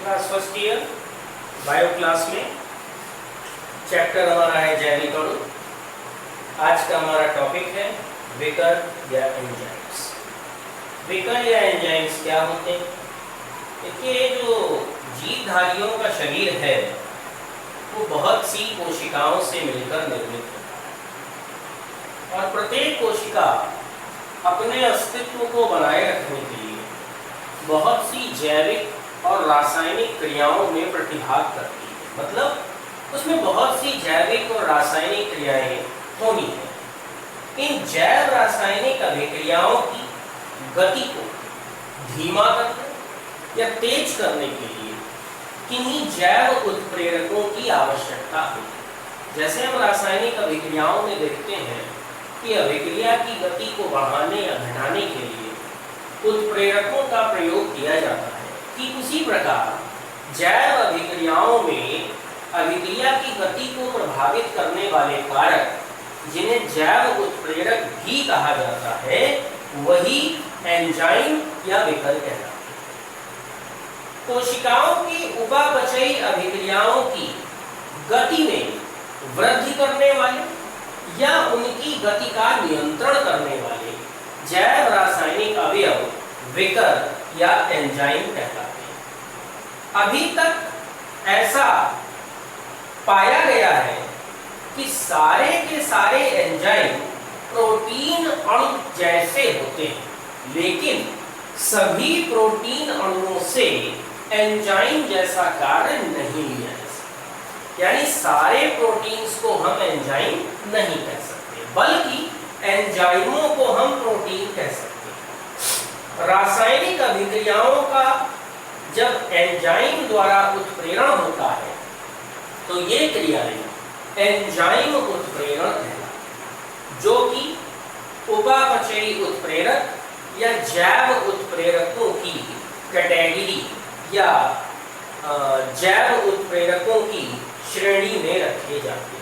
Class first year bio class में chapter हमारा है जैविक अणु। आज का हमारा टॉपिक है विकर या एंजाइम्स। विकर या एंजाइम्स क्या होते हैं? देखिए, जो जीवधारियों का शरीर है वो बहुत सी कोशिकाओं से मिलकर निर्मित होता है और प्रत्येक कोशिका अपने अस्तित्व को बनाए रखने के लिए बहुत सी जैविक और रासायनिक क्रियाओं में प्रतिभाग करती है। मतलब उसमें बहुत सी जैविक और रासायनिक क्रियाएं होनी है। इन जैव रासायनिक अभिक्रियाओं की गति को धीमा करने या तेज करने के लिए किन्हीं जैव उत्प्रेरकों की आवश्यकता होती है। जैसे हम रासायनिक अभिक्रियाओं में देखते हैं कि अभिक्रिया की गति को बढ़ाने या घटाने के लिए उत्प्रेरकों का प्रयोग किया जाता है, कि उसी प्रकार जैव अभिक्रियाओं में अभिक्रिया की गति को प्रभावित करने वाले कारक, जिन्हें जैव उत्प्रेरक भी कहा जाता है, वही एंजाइम या विकर कहलाते हैं। कोशिकाओं की उपापचयी अभिक्रियाओं की गति में वृद्धि करने वाले या उनकी गति का नियंत्रण करने वाले जैव रासायनिक अवयव विकर या एंजाइम कहलाते हैं। अभी तक ऐसा पाया गया है कि सारे के सारे एंजाइम प्रोटीन अणु जैसे होते हैं, लेकिन सभी प्रोटीन अणुओं से एंजाइम जैसा कार्य नहीं लिया जा सकता। यानी सारे प्रोटीन्स को हम एंजाइम नहीं कह सकते, बल्कि एंजाइमों को हम प्रोटीन कह सकते हैं। रासायनिक अभिक्रियाओं का जब एंजाइम द्वारा उत्प्रेरण होता है तो ये क्रियाएं एंजाइम उत्प्रेरण कहलाती, जो कि उपापचयी उत्प्रेरक या जैव उत्प्रेरकों की कैटेगरी या जैव उत्प्रेरकों की श्रेणी में रखे जाते हैं।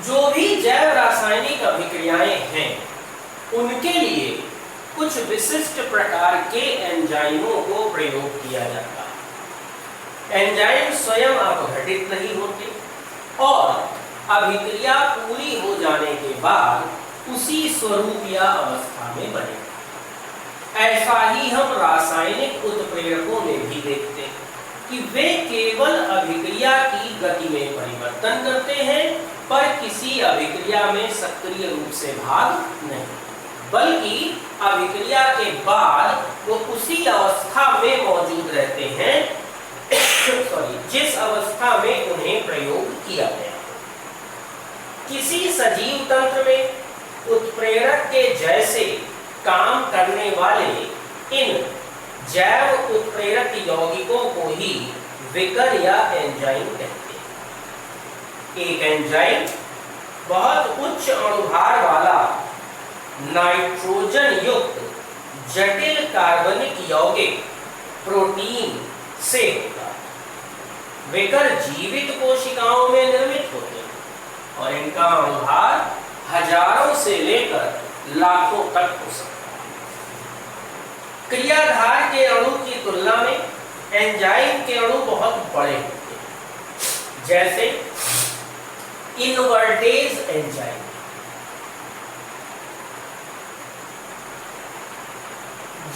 जो भी जैव रासायनिक अभिक्रियाएं हैं उनके लिए कुछ विशिष्ट प्रकार के एंजाइमों को प्रयोग किया जाता है। एंजाइम स्वयं अपघटित नहीं होते और अभिक्रिया पूरी हो जाने के बाद उसी स्वरूप या अवस्था में बने। ऐसा ही हम रासायनिक उत्प्रेरकों में भी देखते हैं कि वे केवल अभिक्रिया की गति में परिवर्तन करते हैं, पर किसी अभिक्रिया में सक्रिय रूप से भाग नहीं, बल्कि अभिक्रिया के बाद वो उसी अवस्था में मौजूद रहते हैं जिस अवस्था में उन्हें प्रयोग किया गया। किसी सजीव तंत्र में उत्प्रेरक के जैसे काम करने वाले इन जैव उत्प्रेरक यौगिकों को ही विकर या एंजाइम कहते हैं। एक एंजाइम बहुत उच्च अणुभार वाला नाइट्रोजन युक्त जटिल कार्बनिक यौगिक प्रोटीन से होता है। विकर जीवित कोशिकाओं में निर्मित होते हैं और इनका अणुभार हजारों से लेकर लाखों तक हो सकता है। क्रियाधार के अणु की तुलना में एंजाइम के अणु बहुत बड़े होते हैं, जैसे invertase enzyme,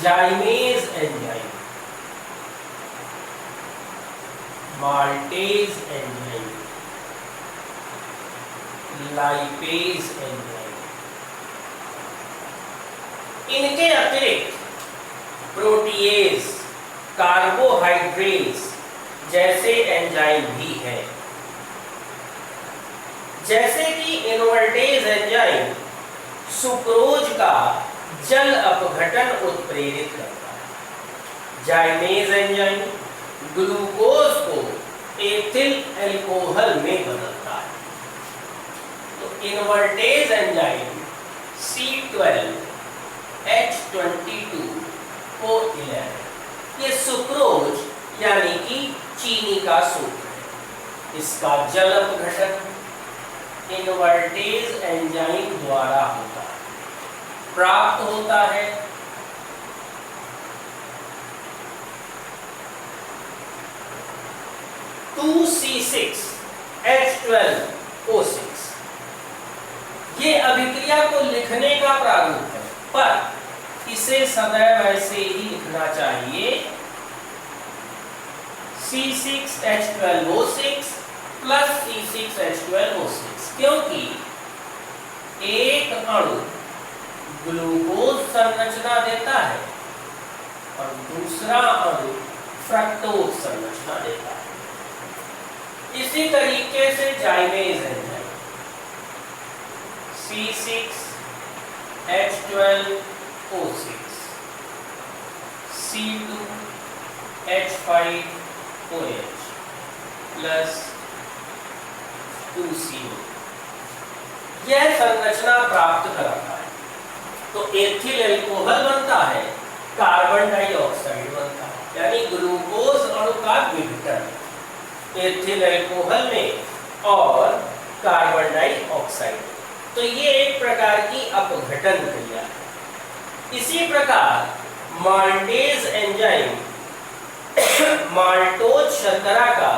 जाइमेज enzyme, maltase enzyme, lipase enzyme. इनके अतिरिक्त प्रोटीएज, कार्बोहाइड्रेज जैसे एंजाइम भी हैं। जैसे कि इनवर्टेज एंजाइम सुक्रोज का जल अपघटन उत्प्रेरित करता है। जाइमेज एंजाइम ग्लूकोज को एथिल अल्कोहल में बदलता है। तो इनवर्टेज एंजाइम C12H22O11 ये सुक्रोज यानी कि चीनी का सूत्र है। इसका जल अपघटन इनवर्टेज एंजाइम द्वारा होता है, प्राप्त होता है। 2C6H12O6। ये अभिक्रिया को लिखने का प्रारूप है, पर इसे सदैव ऐसे ही लिखना चाहिए, C6H12O6 प्लस C6H12O6, क्योंकि एक अणु ग्लूकोज संरचना देता है और दूसरा अणु फ्रक्टोज संरचना देता है। इसी तरीके से जाइमेज enzyme C6H12O6 C2H5OH plus 2CO यह संरचना प्राप्त कराता है, तो एथिल एल्कोहल बनता है, कार्बन डाइऑक्साइड बनता है, यानी ग्लूकोज अणु का विघटन एथिल एल्कोहल में और कार्बन डाइऑक्साइड। तो ये एक प्रकार की अपघटन क्रिया है। इसी प्रकार माल्टेज एंजाइम माल्टोज शर्करा का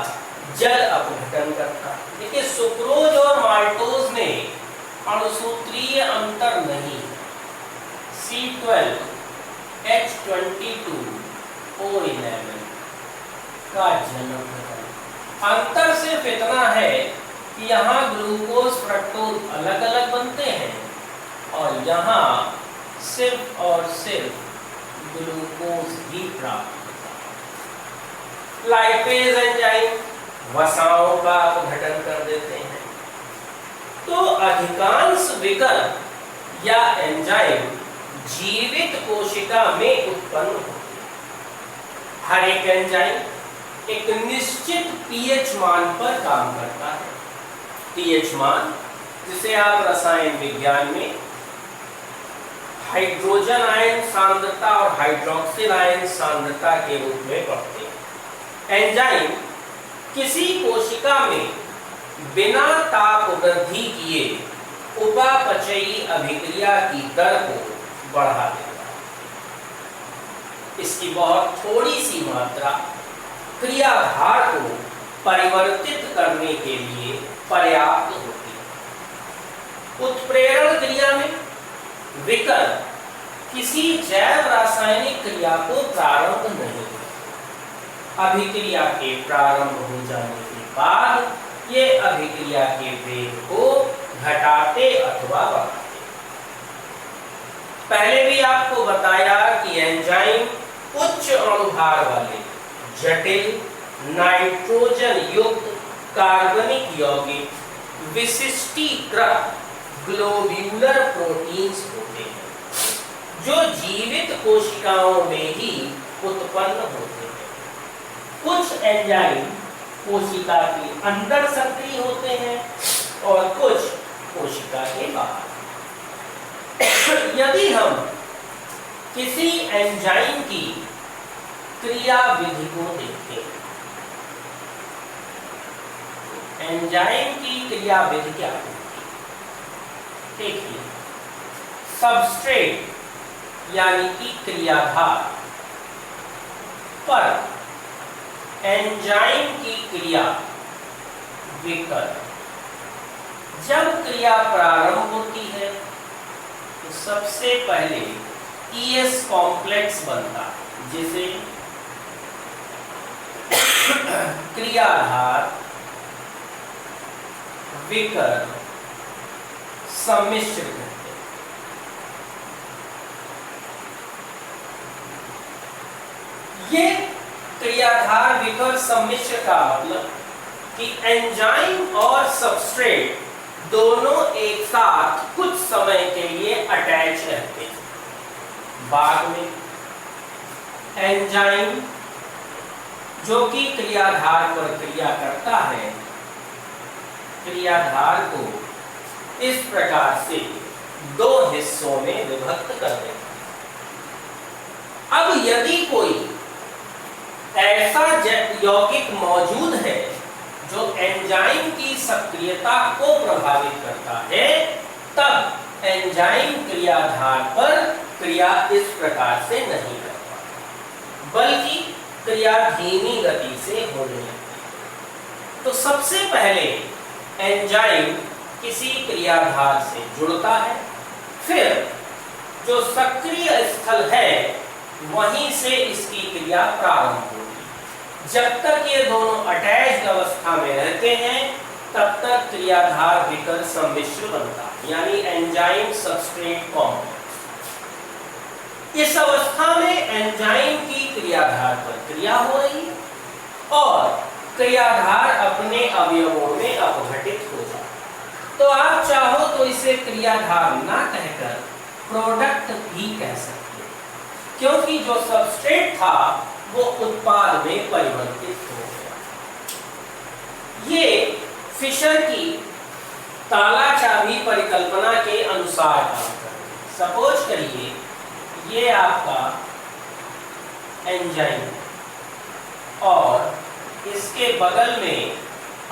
जल अपघटन करता है। देखिए सुक्रोज और माल्टोज में अणुसूत्रीय अंतर नहीं है। C12H22O11 का जल अपघटन। अंतर सिर्फ इतना है कि यहाँ ग्लूकोज फ्रक्टोज अलग अलग बनते हैं और यहाँ सिर्फ और सिर्फ ग्लूकोज ही प्राप्त होता है। लाइपेज एंजाइम वसाओं का अपघटन कर देते हैं। तो अधिकांश विकल्प या एंजाइम जीवित कोशिका में उत्पन्न होते हैं। हर एक एंजाइम एक निश्चित पीएच मान पर काम करता है। पीएच मान जिसे आप रसायन विज्ञान में हाइड्रोजन आयन सांद्रता और हाइड्रोक्सिल आयन सांद्रता के रूप में पढ़ते हैं। एंजाइम किसी कोशिका में बिना ताप वृद्धि किए उपापचयी अभिक्रिया की दर को बढ़ा देता है। इसकी बहुत थोड़ी सी मात्रा क्रियाधार को परिवर्तित करने के लिए पर्याप्त होती है। उत्प्रेरण क्रिया में विकल्प किसी जैव रासायनिक क्रिया को प्रारंभ नहीं करता। अभिक्रिया के प्रारंभ हो जाने के बाद ये अभिक्रिया के वेग को घटाते अथवा बढ़ाते। पहले भी आपको बताया कि एंजाइम उच्च अणुभार वाले जटिल नाइट्रोजन युक्त कार्बनिक यौगिक विशिष्टीकृत ग्लोब्यूलर प्रोटीन्स होते हैं, जो जीवित कोशिकाओं में ही उत्पन्न होते हैं। कुछ एंजाइम कोशिका के अंदर सक्रिय होते हैं और कुछ कोशिका के बाहर। यदि हम किसी एंजाइम की क्रिया विधि को देखते हैं, एंजाइम की क्रिया विधि क्या होती है? देखिए, सबस्ट्रेट यानी कि क्रियाधार पर एंजाइम की क्रिया विकल्प। जब क्रिया प्रारंभ होती है तो सबसे पहले ES कॉम्प्लेक्स बनता है, जिसे क्रियाधार विकल्प सम्मिश्र कहते हैं। ये क्रियाधार विकल्प सम्मिश्र का मतलब कि एंजाइम और सबस्ट्रेट दोनों एक साथ कुछ समय के लिए अटैच रहते हैं। बाद में एंजाइम जो कि क्रियाधार पर क्रिया करता है, क्रियाधार को इस प्रकार से दो हिस्सों में विभक्त कर देता है। अब यदि कोई ऐसा यौगिक मौजूद है जो एंजाइम की सक्रियता को प्रभावित करता है, तब एंजाइम क्रियाधार पर क्रिया इस प्रकार से नहीं करता, बल्कि क्रिया धीमी गति से होने लगती है। तो सबसे पहले एंजाइम किसी क्रियाधार से जुड़ता है, फिर जो सक्रिय स्थल है वहीं से इसकी क्रिया प्रारंभ होगी। जब तक ये दोनों अटैच्ड अवस्था में रहते हैं तब तक क्रियाधार विकर सम्मिश्र बनता है, यानी एंजाइम सबस्ट्रेट कॉम्प्लेक्स। इस अवस्था में एंजाइम की क्रियाधार पर क्रिया हो रही है और क्रियाधार अपने अवयवों में अपघटित हो जाता है। तो आप चाहो तो इसे क्रियाधार ना कहकर प्रोडक्ट भी कह सकते हैं, क्योंकि जो सबस्ट्रेट था वो उत्पाद में परिवर्तित हो गया। ये फिशर की ताला चाबी परिकल्पना के अनुसार काम करते हैं। सपोज करिए ये आपका एंजाइम और इसके बगल में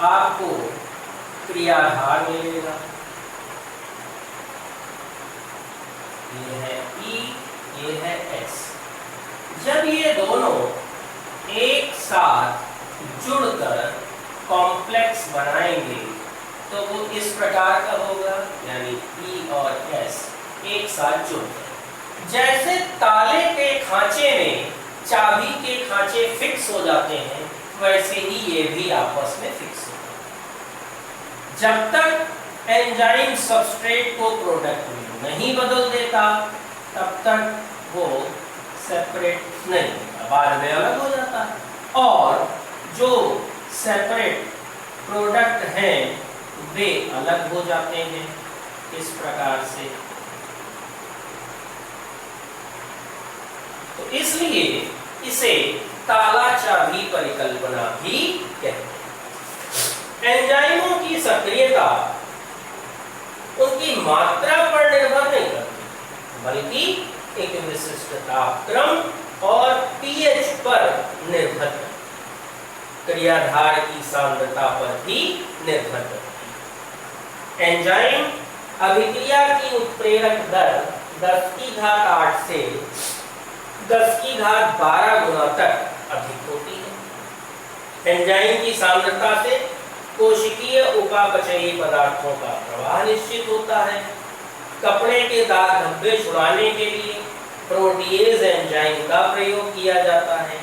आपको क्रियाधार मिलेगा। ये है E, ये है S। जब ये दोनों एक साथ जुड़कर कॉम्प्लेक्स बनाएंगे तो वो इस प्रकार का होगा, यानी E और S एक साथ जुड़ गए। जैसे ताले के खांचे में चाबी के खांचे फिक्स हो जाते हैं, वैसे ही ये भी आपस में फिक्स हो जाते हैं। जब तक एंजाइम सबस्ट्रेट को प्रोडक्ट में नहीं बदल देता तब तक वो सेपरेट नहीं होता, बाद में अलग हो जाता है। और जो सेपरेट प्रोडक्ट हैं वे अलग हो जाते हैं इस प्रकार से। तो इसलिए इसे ताला चाबी परिकल्पना भी कहते हैं। एंजाइमों की सक्रियता उनकी मात्रा पर निर्भर नहीं करती, बल्कि एक विशिष्ट तापक्रम और पीएच पर निर्भर करती, क्रियाधार की सांद्रता पर भी निर्भर करती। एंजाइम अभिक्रिया की उत्प्रेरक दर 10⁸ से 10⁻12 गुना तक अधिक होती है। एंजाइम की सांद्रता से कोशिकीय उपापचयी पदार्थों का प्रवाह निश्चित होता है। कपड़े के दाग धब्बे छुड़ाने के लिए प्रोटीएज एंजाइम का प्रयोग किया जाता है।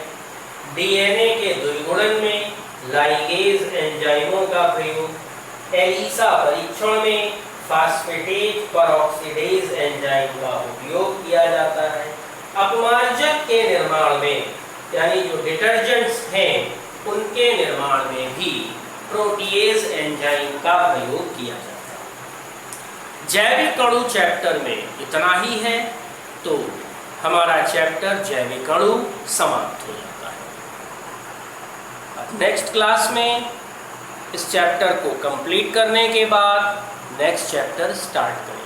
डीएनए के द्विगुणन में लाइगेज एंजाइमों का प्रयोग, एलिसा परीक्षण में फास्फेटेज परऑक्सीडेज एंजाइम का उपयोग किया जाता है। अपमार्जक के निर्माण में, यानी जो डिटर्जेंट्स हैं उनके निर्माण में भी प्रोटीएज एंजाइम का प्रयोग किया जाता है। जैविक अणु चैप्टर में इतना ही है, तो हमारा चैप्टर जैविक अणु समाप्त हो जाता है। अब नेक्स्ट क्लास में इस चैप्टर को कंप्लीट करने के बाद नेक्स्ट चैप्टर स्टार्ट करेंगे।